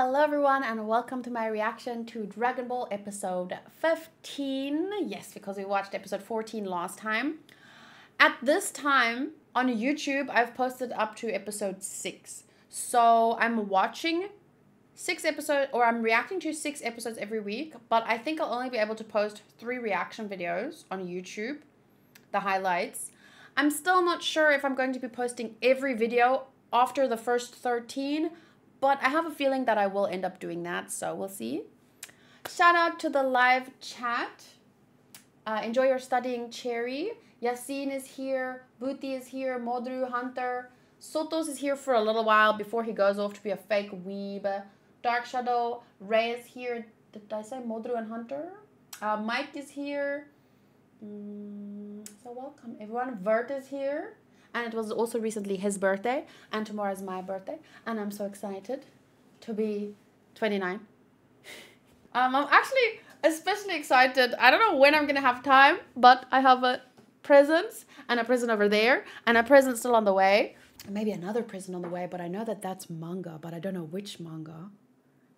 Hello everyone and welcome to my reaction to Dragon Ball episode 15. Yes, because we watched episode 14 last time. At this time on YouTube, I've posted up to episode 6. So I'm watching 6 episodes, or I'm reacting to 6 episodes every week. But I think I'll only be able to post 3 reaction videos on YouTube, the highlights. I'm still not sure if I'm going to be posting every video after the first 13. But I have a feeling that I will end up doing that, so we'll see. Shout out to the live chat. Enjoy your studying, Cherry. Yasin is here. Booty is here. Modru, Hunter. Sotos is here for a little while before he goes off to be a fake weeb. Dark Shadow. Ray is here. Did I say Modru and Hunter? Mike is here. So welcome everyone. Vert is here. And it was also recently his birthday. And tomorrow is my birthday. And I'm so excited to be 29. I'm actually especially excited. I don't know when I'm going to have time. But I have a present. And a present over there. And a present still on the way. And maybe another present on the way. But I know that that's manga. But I don't know which manga.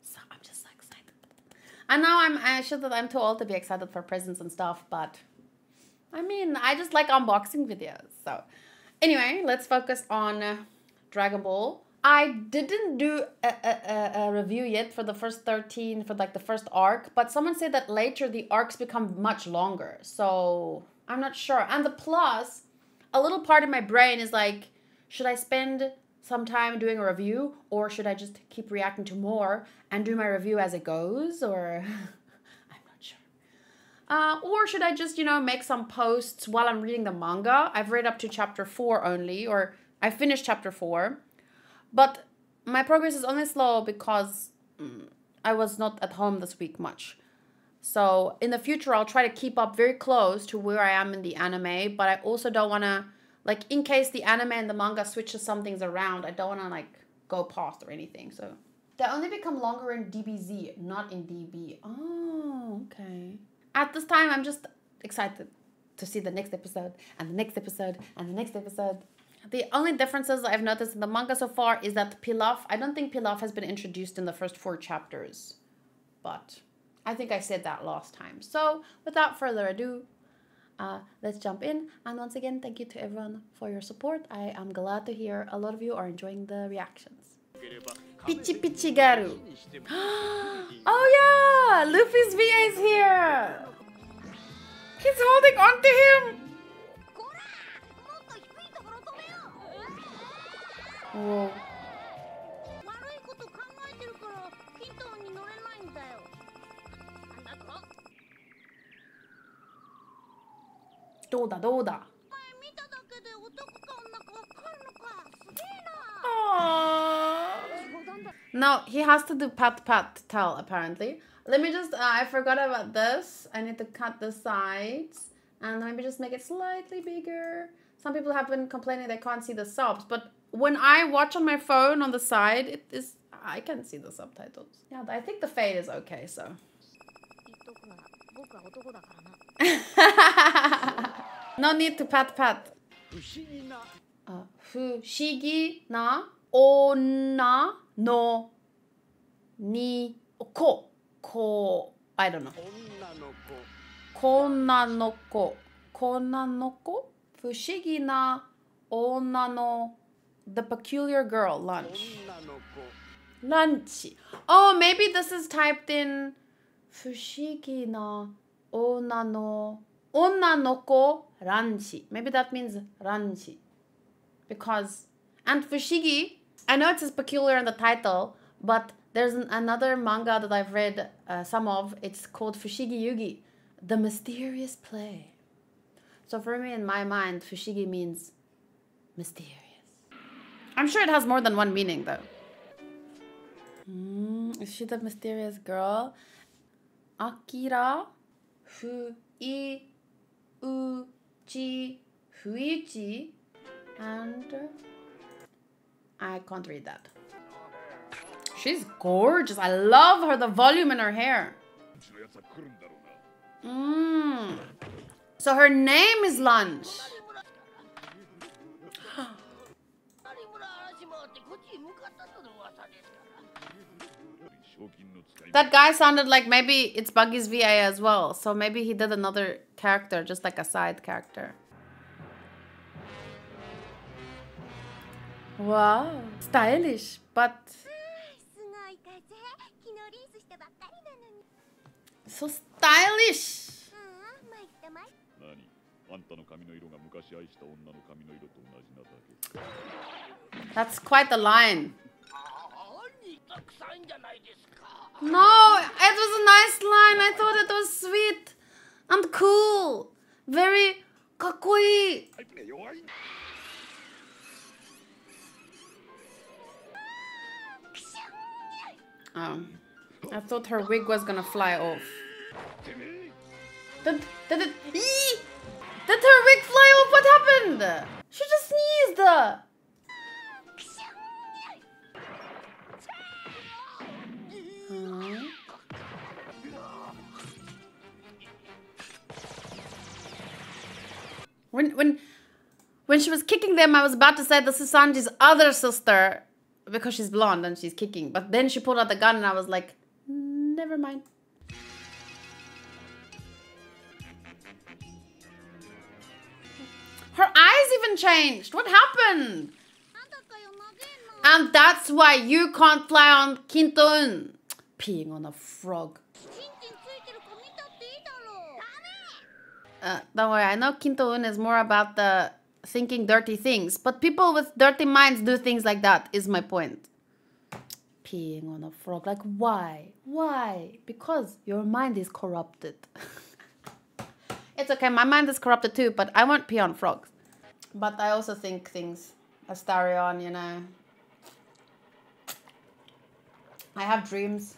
So I'm just so excited. And now I'm sure that I'm too old to be excited for presents and stuff. But I mean, I just like unboxing videos. So anyway, let's focus on Dragon Ball. I didn't do a review yet for the first 13, for like the first arc. But someone said that later the arcs become much longer. So I'm not sure. And the plus, a little part of my brain is like, should I spend some time doing a review? Or should I just keep reacting to more and do my review as it goes? Or or should I just, make some posts while I'm reading the manga? I've read up to chapter 4 only, or I finished chapter 4. But my progress is only slow because I was not at home this week much. So in the future, I'll try to keep up very close to where I am in the anime. But I also don't want to, like, in case the anime and the manga switches some things around, I don't want to, like, go past or anything. So they only become longer in DBZ, not in DB. Oh, okay. At this time, I'm just excited to see the next episode, and the next episode, and the next episode. The only differences I've noticed in the manga so far is that Pilaf, I don't think Pilaf has been introduced in the first 4 chapters. But I think I said that last time. So, without further ado, let's jump in. And once again, thank you to everyone for your support. I am glad to hear a lot of you are enjoying the reactions. Pichi Pichi Garu. Oh yeah! Luffy's VA is here! He's holding on to him! Whoa. Doda. No, he has to do pat to tell, apparently. Let me just, I forgot about this. I need to cut the sides. And maybe just make it slightly bigger. Some people have been complaining they can't see the subs. But when I watch on my phone on the side, I can see the subtitles. Yeah, I think the fade is okay, so. No need to pat. Fushigi na onna no ni ko. I don't know. Konnanoko. Fushigi na onna no. The peculiar girl. Lunch. Oh, maybe this is typed in Fushigi na onna no. Onnanoko ranchi. Maybe that means ranchi. Because, and Fushigi, I know it says peculiar in the title, but there's another manga that I've read some of. It's called Fushigi Yugi, the mysterious play. So for me, in my mind, Fushigi means mysterious. I'm sure it has more than one meaning, though. Is she the mysterious girl? Akira Fuichi. And I can't read that. She's gorgeous. I love her, the volume in her hair. So her name is Lunch. That guy sounded like maybe it's Buggy's VA as well. So maybe he did another character, just like a side character. Wow. Stylish, but... so stylish! That's quite the line. No, it was a nice line. I thought it was sweet and cool. Very kakkoi. I thought her wig was gonna fly off. Did it? Did her wig fly off? What happened? She just sneezed. When she was kicking them, I was about to say this is Sanji's other sister because she's blonde and she's kicking. But then she pulled out the gun and I was like, never mind. Her eyes even changed. What happened? And that's why you can't fly on Kintoon. Peeing on a frog. Don't worry, I know Kintoon is more about the thinking dirty things, but people with dirty minds do things like that, is my point. Peeing on a frog, like why? Why? Because your mind is corrupted. It's okay, my mind is corrupted too, but I won't pee on frogs. But I also think things Astarion, you know. I have dreams.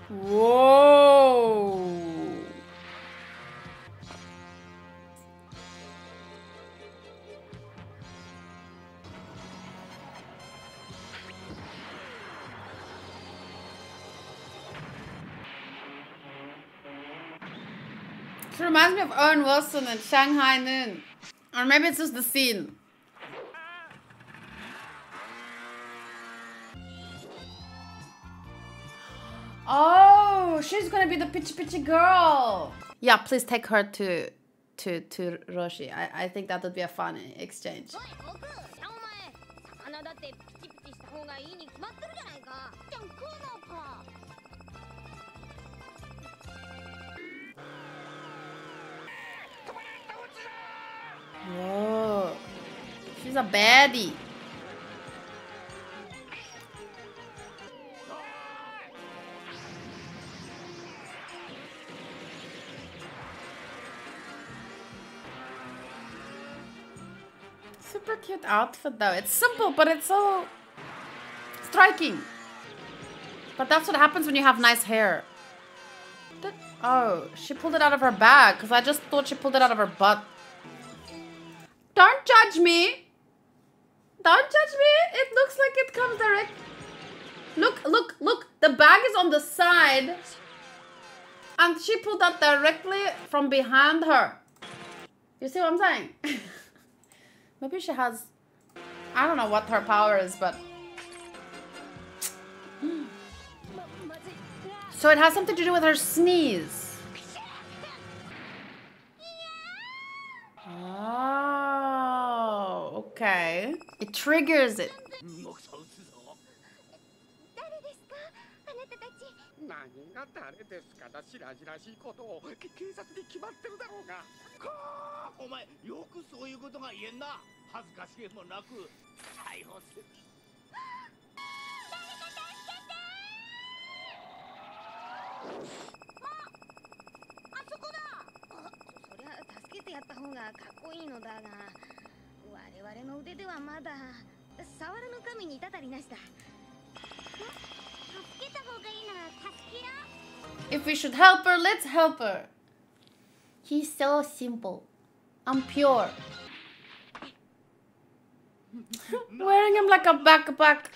Whoa! It reminds me of Owen Wilson and Shanghai Noon. Or maybe it's just the scene. Oh, she's gonna be the pitchy girl. Yeah, please take her to Roshi. I think that would be a fun exchange. Whoa, she's a baddie. Super cute outfit though. It's simple, but it's so striking. But that's what happens when you have nice hair. Oh, she pulled it out of her bag because I just thought she pulled it out of her butt. Don't judge me. Don't judge me. It looks like it comes direct. Look. The bag is on the side. And she pulled that directly from behind her. You see what I'm saying? Maybe she has... I don't know what her power is, but... So it has something to do with her sneeze. Oh, okay. It triggers it. If we should help her, let's help her. He's so simple. I'm pure. Wearing him like a backpack.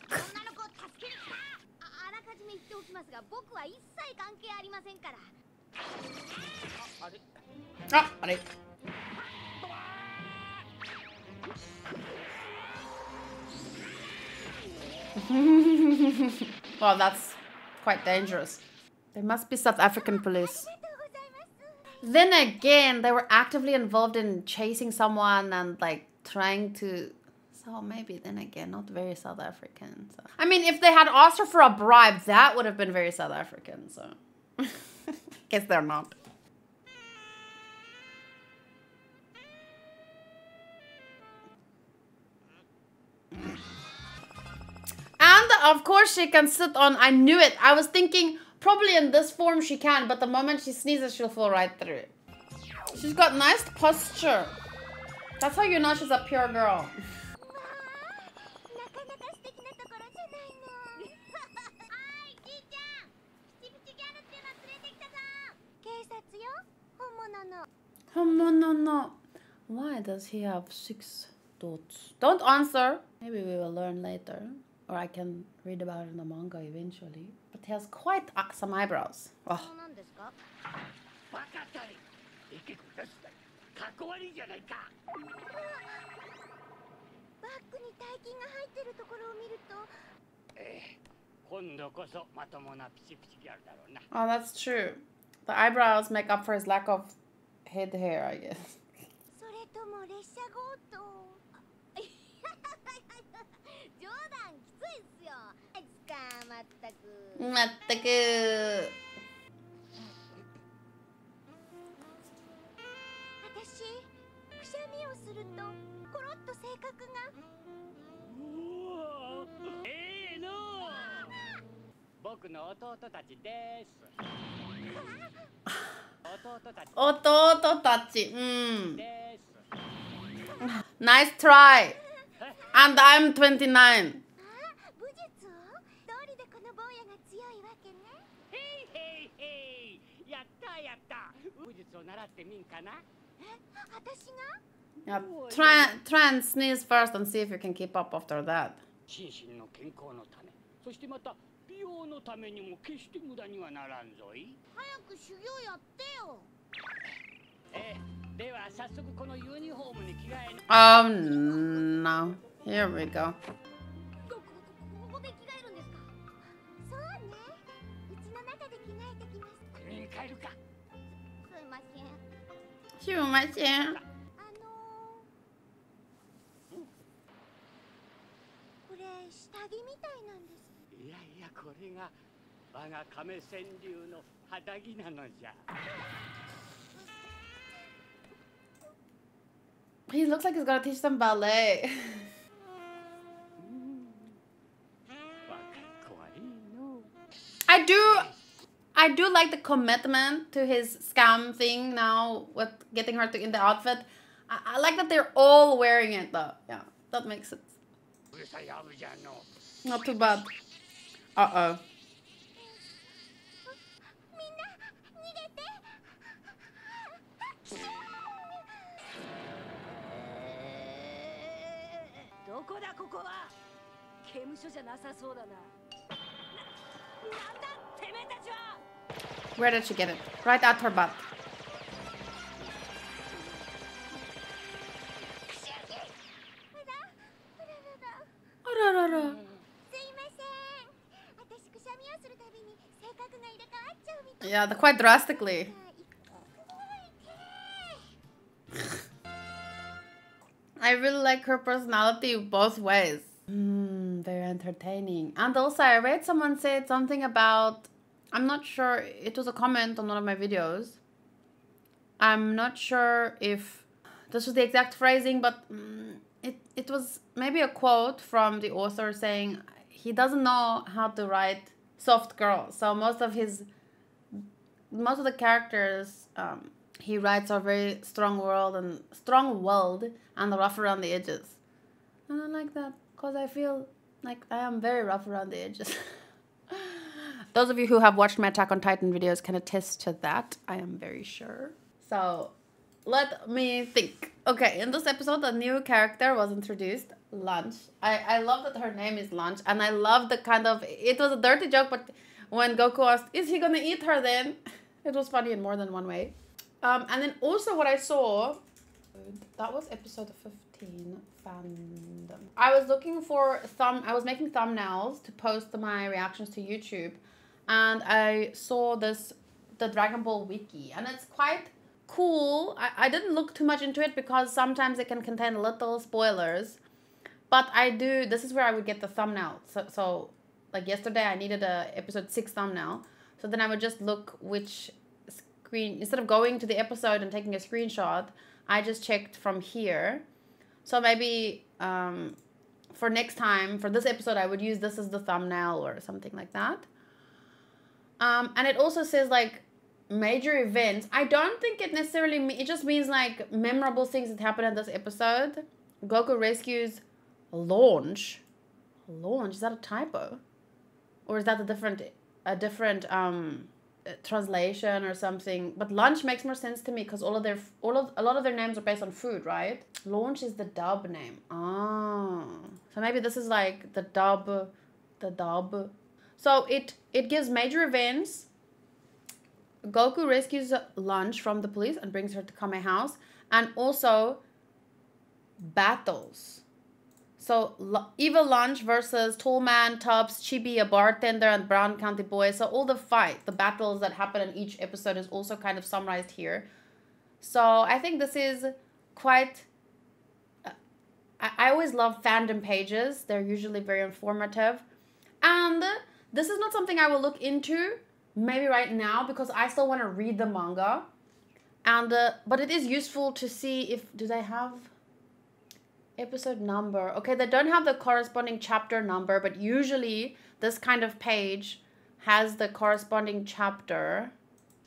Ah, well, that's quite dangerous. They must be South African police. Then again, they were actively involved in chasing someone and like trying to... So maybe then again, not very South African. So. I mean, if they had asked her for a bribe, that would have been very South African. So guess they're not. And of course she can sit on... I knew it. I was thinking probably in this form she can, but the moment she sneezes, she'll fall right through. She's got nice posture. That's how you know she's a pure girl. Why does he have 6 dots? Don't answer. Maybe we will learn later. Or I can read about it in the manga eventually. But he has quite some eyebrows. Oh. Oh, that's true. The eyebrows make up for his lack of head hair, I guess. Nice try. And I'm 29. Yeah, try and sneeze first and see if you can keep up after that. Oh no. Here we go. He looks like he's gonna teach them ballet. I do like the commitment to his scam thing now with getting her to in the outfit. I like that they're all wearing it though. Yeah, that makes sense. Not too bad. Uh-oh. Where did she get it? Right at her butt. Yeah, quite drastically. I really like her personality both ways. Very entertaining. And also I read someone said something about, I'm not sure, it was a comment on one of my videos. I'm not sure if this was the exact phrasing, but it was maybe a quote from the author saying he doesn't know how to write soft girls. So most of the characters he writes are very strong-willed and rough around the edges. And I like that because I feel like I am very rough around the edges. Those of you who have watched my Attack on Titan videos can attest to that, I am very sure. So, let me think. Okay, in this episode, a new character was introduced, Lunch. I love that her name is Lunch, and I love the kind of... It was a dirty joke, but when Goku asked, is he gonna eat her then? It was funny in more than one way. And then also what I saw... That was episode 15, fandom. I was looking for I was making thumbnails to post my reactions to YouTube. and I saw the Dragon Ball wiki, and it's quite cool. I didn't look too much into it because sometimes it can contain little spoilers, but this is where I would get the thumbnail. So like yesterday I needed a episode 6 thumbnail, so then I would just look which screen, instead of going to the episode and taking a screenshot, I just checked from here. So maybe for next time, for this episode, I would use this as the thumbnail or something like that. And it also says like major events. I don't think it necessarily it just means like memorable things that happen in this episode. Goku rescues Launch. Launch, is that a typo? Or is that a different translation or something? But Lunch makes more sense to me because a lot of their names are based on food, right? Launch is the dub name. Oh. So maybe this is like the dub. So it gives major events. Goku rescues Lunch from the police and brings her to Kame House. And also battles. So Evil Lunch versus Tall Man, Tubbs, Chibi, a bartender, and Brown County Boy. So all the battles that happen in each episode is also kind of summarized here. So I think this is quite... I always love fandom pages. They're usually very informative. And this is not something I will look into maybe right now because I still want to read the manga. And but it is useful to see if... Do they have episode number? Okay, they don't have the corresponding chapter number, but usually this kind of page has the corresponding chapter.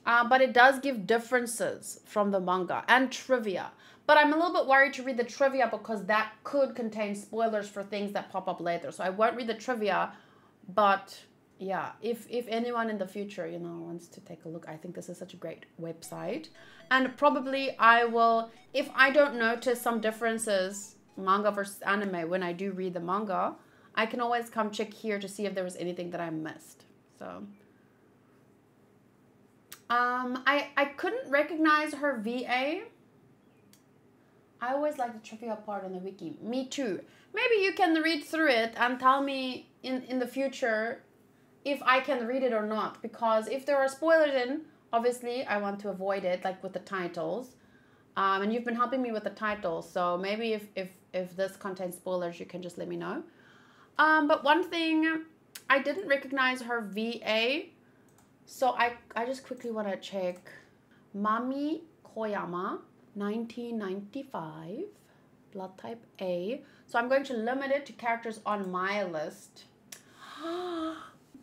But it does give differences from the manga and trivia. But I'm a little bit worried to read the trivia because that could contain spoilers for things that pop up later. So I won't read the trivia. But yeah, if anyone in the future, wants to take a look, I think this is such a great website. And probably I will, if I don't notice some differences, manga versus anime, when I do read the manga, I can always come check here to see if there was anything that I missed. So I couldn't recognize her VA. I always like the trivia part on the wiki. Me too. Maybe you can read through it and tell me in the future if I can read it or not. Because if there are spoilers in, obviously I want to avoid it, like with the titles. And you've been helping me with the titles. So maybe if this contains spoilers, you can just let me know. But one thing, I didn't recognize her VA. So I just quickly want to check. Mami Koyama. 1995, blood type A. So I'm going to limit it to characters on my list.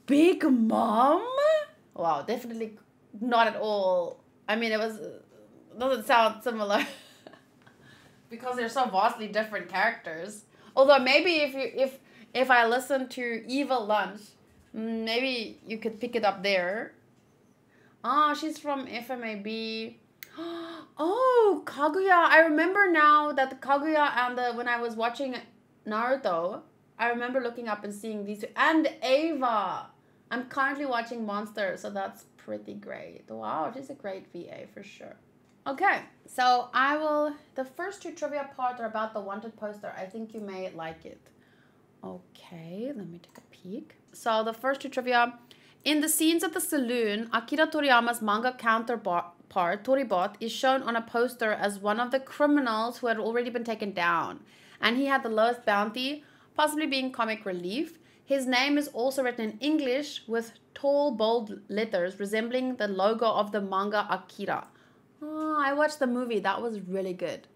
Big Mom? Wow, definitely not at all. I mean, doesn't sound similar because they're so vastly different characters. Although maybe if I listen to Evil Lunch, maybe you could pick it up there. Oh, she's from FMAB. Oh, Kaguya. I remember now that the Kaguya and when I was watching Naruto, I remember looking up and seeing these two. And Ava. I'm currently watching Monster, so that's pretty great. Wow, she's a great VA for sure. Okay, so the first two trivia parts are about the wanted poster. I think you may like it. Okay, let me take a peek. So the first two trivia. In the scenes at the saloon, Akira Toriyama's manga counterpart, Toribot, is shown on a poster as one of the criminals who had already been taken down. And he had the lowest bounty, possibly being comic relief. His name is also written in English with tall, bold letters resembling the logo of the manga Akira. Oh, I watched the movie. That was really good.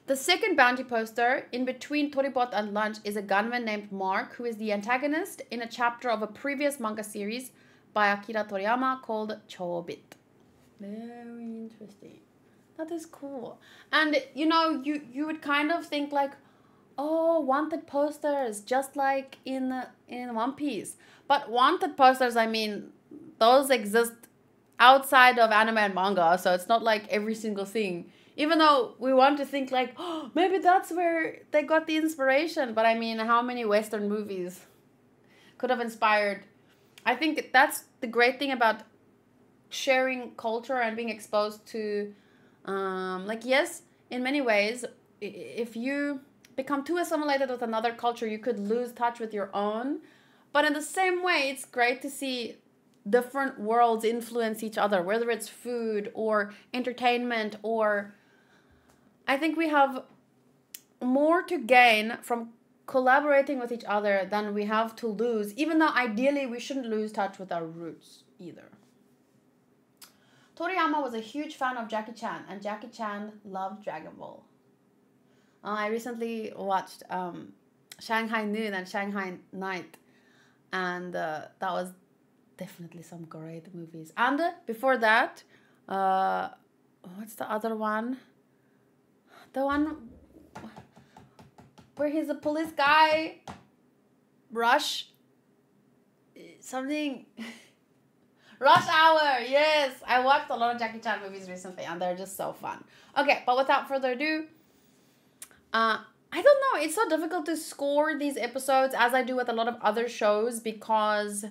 The second bounty poster, in between Toribot and Lunch, is a gunman named Mark, who is the antagonist in a chapter of a previous manga series by Akira Toriyama called Chobit. Very interesting. That is cool. And, you would kind of think like, oh, wanted posters, just like in One Piece. But wanted posters, I mean, those exist outside of anime and manga, so it's not like every single thing. Even though we want to think like, oh, maybe that's where they got the inspiration. But I mean, how many Western movies could have inspired? I think that's the great thing about sharing culture and being exposed to, yes, in many ways, if you become too assimilated with another culture, you could lose touch with your own. But in the same way, it's great to see different worlds influence each other, whether it's food or entertainment, or I think we have more to gain from collaborating with each other than we have to lose, even though ideally we shouldn't lose touch with our roots either. Toriyama was a huge fan of Jackie Chan, and Jackie Chan loved Dragon Ball. I recently watched Shanghai Noon and Shanghai Night, and that was definitely some great movies. And before that, what's the other one? The one where he's a police guy. Rush. Something. Rush Hour. Yes, I watched a lot of Jackie Chan movies recently, and they're just so fun. Okay, but without further ado, I don't know. It's so difficult to score these episodes as I do with a lot of other shows, because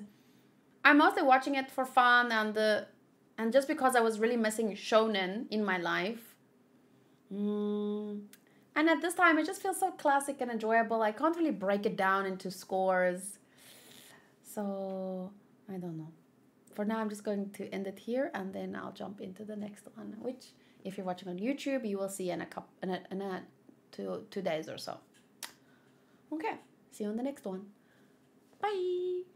I'm mostly watching it for fun and just because I was really missing shonen in my life. And at this time, it just feels so classic and enjoyable. I can't really break it down into scores. So, I don't know. For now, I'm just going to end it here, and then I'll jump into the next one, which, if you're watching on YouTube, you will see in a 2 days or so. Okay, see you on the next one. Bye!